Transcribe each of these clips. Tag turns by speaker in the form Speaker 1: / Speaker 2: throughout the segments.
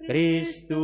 Speaker 1: Kristus.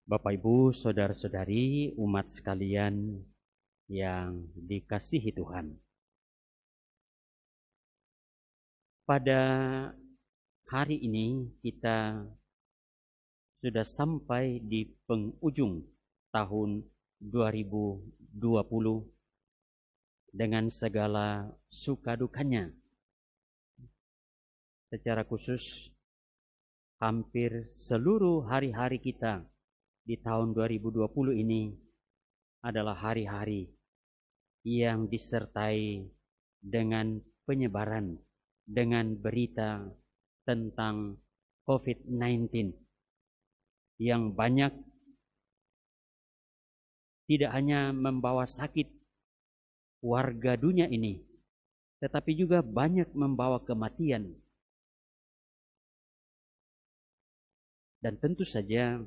Speaker 1: Bapak Ibu, saudara-saudari, umat sekalian yang dikasihi Tuhan. Pada hari ini kita sudah sampai di penghujung tahun 2020 dengan segala suka dukanya. Secara khusus, hampir seluruh hari-hari kita di tahun 2020 ini adalah hari-hari yang disertai dengan penyebaran, dengan berita tentang COVID-19 yang banyak tidak hanya membawa sakit warga dunia ini, tetapi juga banyak membawa kematian. Dan tentu saja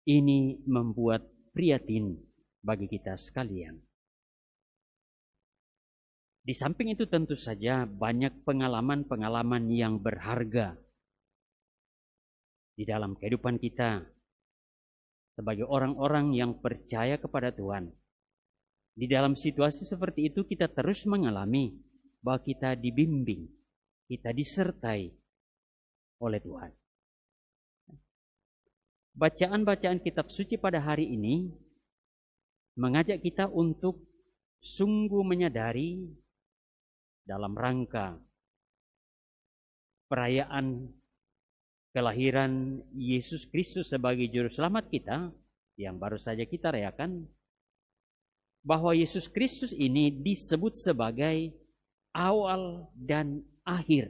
Speaker 1: ini membuat prihatin bagi kita sekalian. Di samping itu tentu saja banyak pengalaman-pengalaman yang berharga di dalam kehidupan kita sebagai orang-orang yang percaya kepada Tuhan. Di dalam situasi seperti itu kita terus mengalami bahwa kita dibimbing, kita disertai oleh Tuhan. Bacaan-bacaan kitab suci pada hari ini mengajak kita untuk sungguh menyadari dalam rangka perayaan kelahiran Yesus Kristus sebagai juru selamat kita yang baru saja kita rayakan, bahwa Yesus Kristus ini disebut sebagai awal dan akhir.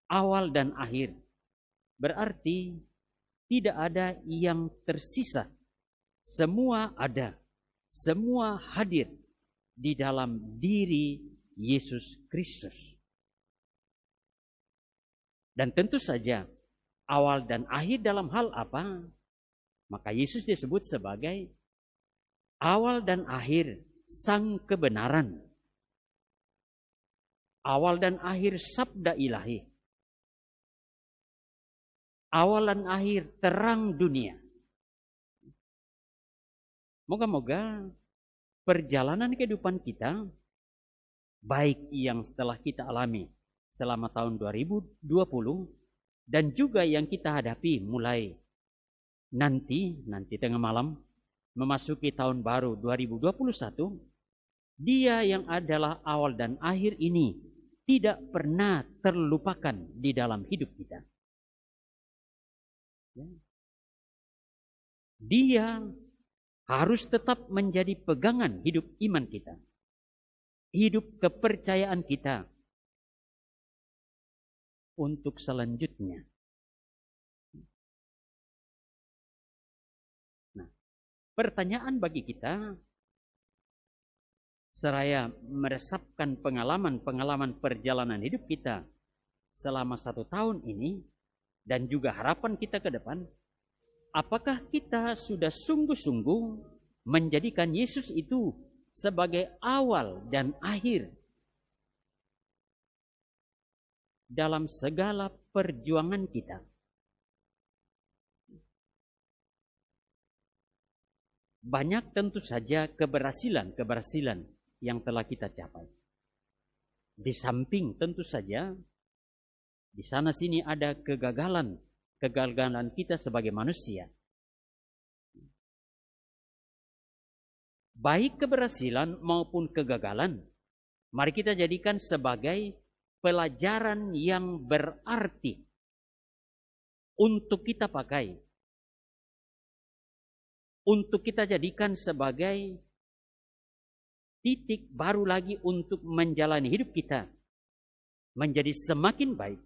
Speaker 1: Awal dan akhir berarti tidak ada yang tersisa. Semua ada, semua hadir di dalam diri Yesus Kristus. Dan tentu saja awal dan akhir dalam hal apa? Maka Yesus disebut sebagai awal dan akhir sang kebenaran. Awal dan akhir sabda ilahi. Awal dan akhir terang dunia. Moga-moga perjalanan kehidupan kita, baik yang setelah kita alami selama tahun 2020 dan juga yang kita hadapi mulai nanti tengah malam memasuki tahun baru 2021, Dia yang adalah awal dan akhir ini tidak pernah terlupakan di dalam hidup kita. Dia harus tetap menjadi pegangan hidup iman kita, hidup kepercayaan kita untuk selanjutnya. Nah, pertanyaan bagi kita, seraya meresapkan pengalaman-pengalaman perjalanan hidup kita selama 1 tahun ini, dan juga harapan kita ke depan, apakah kita sudah sungguh-sungguh menjadikan Yesus itu sebagai awal dan akhir dalam segala perjuangan kita? Banyak tentu saja keberhasilan yang telah kita capai. Di samping tentu saja di sana sini ada kegagalan kita sebagai manusia. Baik keberhasilan maupun kegagalan, mari kita jadikan sebagai pelajaran yang berarti untuk kita pakai, untuk kita jadikan sebagai titik baru lagi untuk menjalani hidup kita menjadi semakin baik,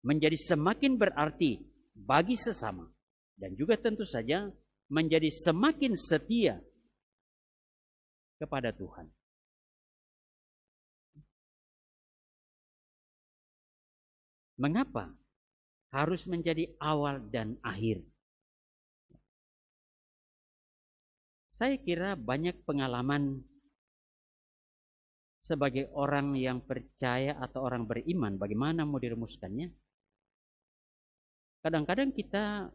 Speaker 1: menjadi semakin berarti bagi sesama, dan juga tentu saja menjadi semakin setia kepada Tuhan. Mengapa harus menjadi awal dan akhir. Saya kira banyak pengalaman sebagai orang yang percaya atau orang beriman, bagaimana mau dirumuskannya? Kadang-kadang kita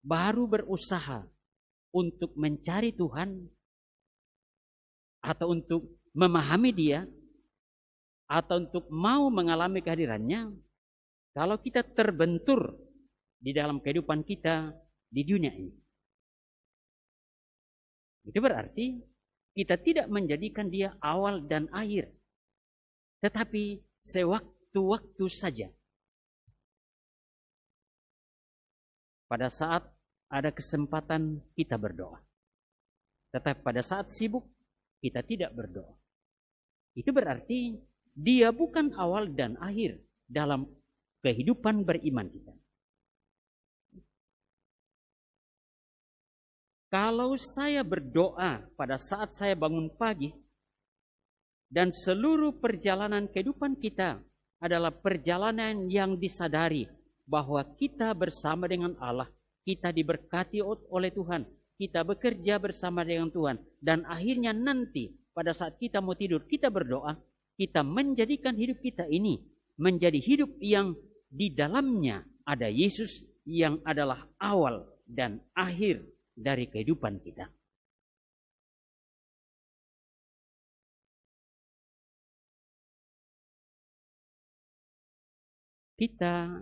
Speaker 1: baru berusaha untuk mencari Tuhan atau untuk memahami Dia atau untuk mau mengalami kehadirannya, kalau kita terbentur di dalam kehidupan kita di dunia ini. Itu berarti kita tidak menjadikan Dia awal dan akhir, tetapi sewaktu-waktu saja. Pada saat ada kesempatan kita berdoa, tetapi pada saat sibuk kita tidak berdoa. Itu berarti Dia bukan awal dan akhir dalam kehidupan beriman kita. Kalau saya berdoa pada saat saya bangun pagi dan seluruh perjalanan kehidupan kita adalah perjalanan yang disadari bahwa kita bersama dengan Allah, kita diberkati oleh Tuhan, kita bekerja bersama dengan Tuhan, dan akhirnya nanti pada saat kita mau tidur kita berdoa, kita menjadikan hidup kita ini menjadi hidup yang di dalamnya ada Yesus yang adalah awal dan akhir dari kehidupan kita. Kita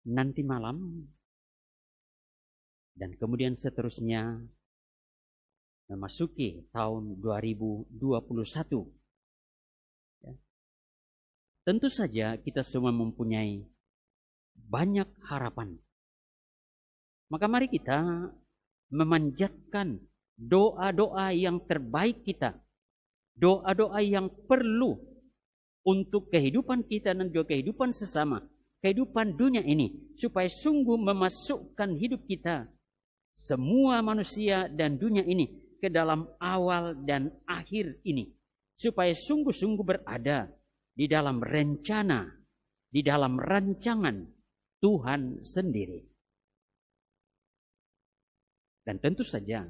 Speaker 1: nanti malam dan kemudian seterusnya memasuki tahun 2021. Ya. Tentu saja kita semua mempunyai banyak harapan. Maka mari kita memanjatkan doa-doa yang terbaik kita. Doa-doa yang perlu untuk kehidupan kita dan juga kehidupan sesama. Kehidupan dunia ini. Supaya sungguh memasukkan hidup kita. Semua manusia dan dunia ini ke dalam awal dan akhir ini. Supaya sungguh-sungguh berada di dalam rencana, di dalam rancangan Tuhan sendiri. Dan tentu saja,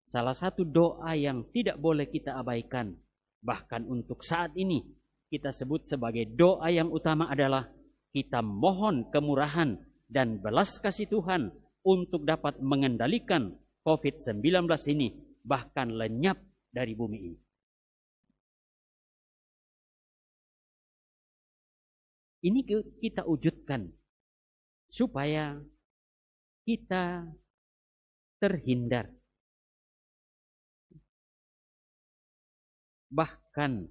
Speaker 1: salah satu doa yang tidak boleh kita abaikan, bahkan untuk saat ini, kita sebut sebagai doa yang utama adalah kita mohon kemurahan dan belas kasih Tuhan untuk dapat mengendalikan COVID-19 ini, bahkan lenyap dari bumi ini. Ini kita wujudkan supaya kita terhindar. Bahkan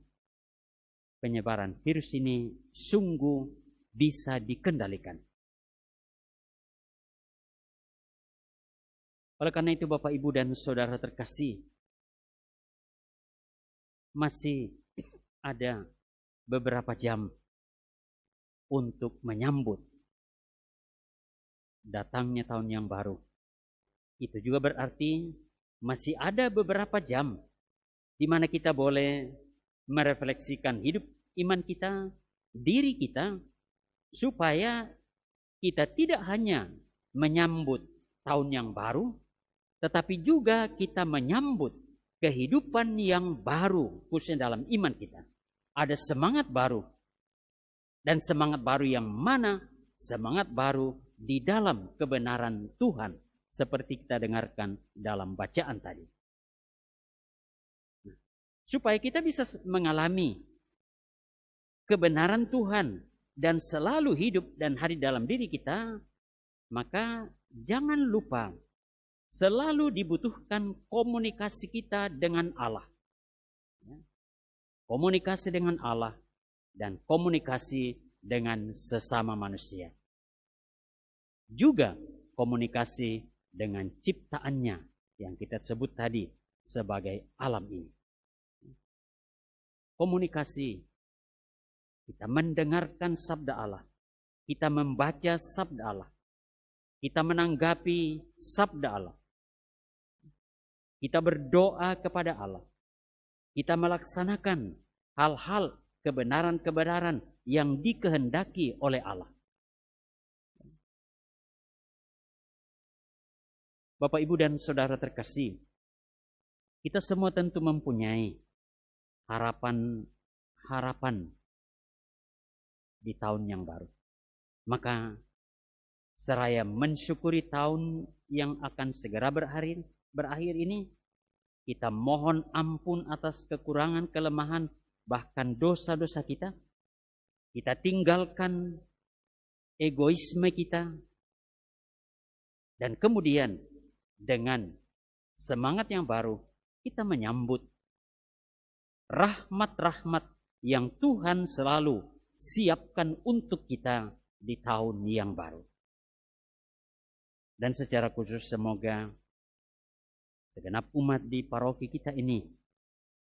Speaker 1: penyebaran virus ini sungguh bisa dikendalikan. Oleh karena itu Bapak, Ibu, dan Saudara terkasih, masih ada beberapa jam untuk menyambut datangnya tahun yang baru. Itu juga berarti masih ada beberapa jam di mana kita boleh merefleksikan hidup iman kita, diri kita, supaya kita tidak hanya menyambut tahun yang baru, tetapi juga kita menyambut kehidupan yang baru, khususnya dalam iman kita. Ada semangat baru. Dan semangat baru yang mana? Semangat baru di dalam kebenaran Tuhan. Seperti kita dengarkan dalam bacaan tadi. Nah, supaya kita bisa mengalami kebenaran Tuhan dan selalu hidup dan hadir dalam diri kita, maka jangan lupa selalu dibutuhkan komunikasi kita dengan Allah. Komunikasi dengan Allah dan komunikasi dengan sesama manusia. Juga komunikasi dengan ciptaannya yang kita sebut tadi sebagai alam ini. Komunikasi, kita mendengarkan sabda Allah, kita membaca sabda Allah, kita menanggapi sabda Allah, kita berdoa kepada Allah, kita melaksanakan hal-hal kebenaran-kebenaran yang dikehendaki oleh Allah. Bapak, Ibu, dan Saudara terkasih, kita semua tentu mempunyai harapan di tahun yang baru. Maka seraya mensyukuri tahun yang akan segera berakhir ini, kita mohon ampun atas kekurangan, kelemahan, bahkan dosa-dosa kita. Kita tinggalkan egoisme kita. Dan kemudian dengan semangat yang baru, kita menyambut rahmat-rahmat yang Tuhan selalu siapkan untuk kita di tahun yang baru. Dan secara khusus semoga segenap umat di paroki kita ini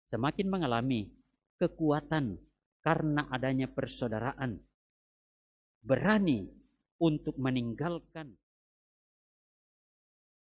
Speaker 1: semakin mengalami kekuatan karena adanya persaudaraan, berani untuk meninggalkan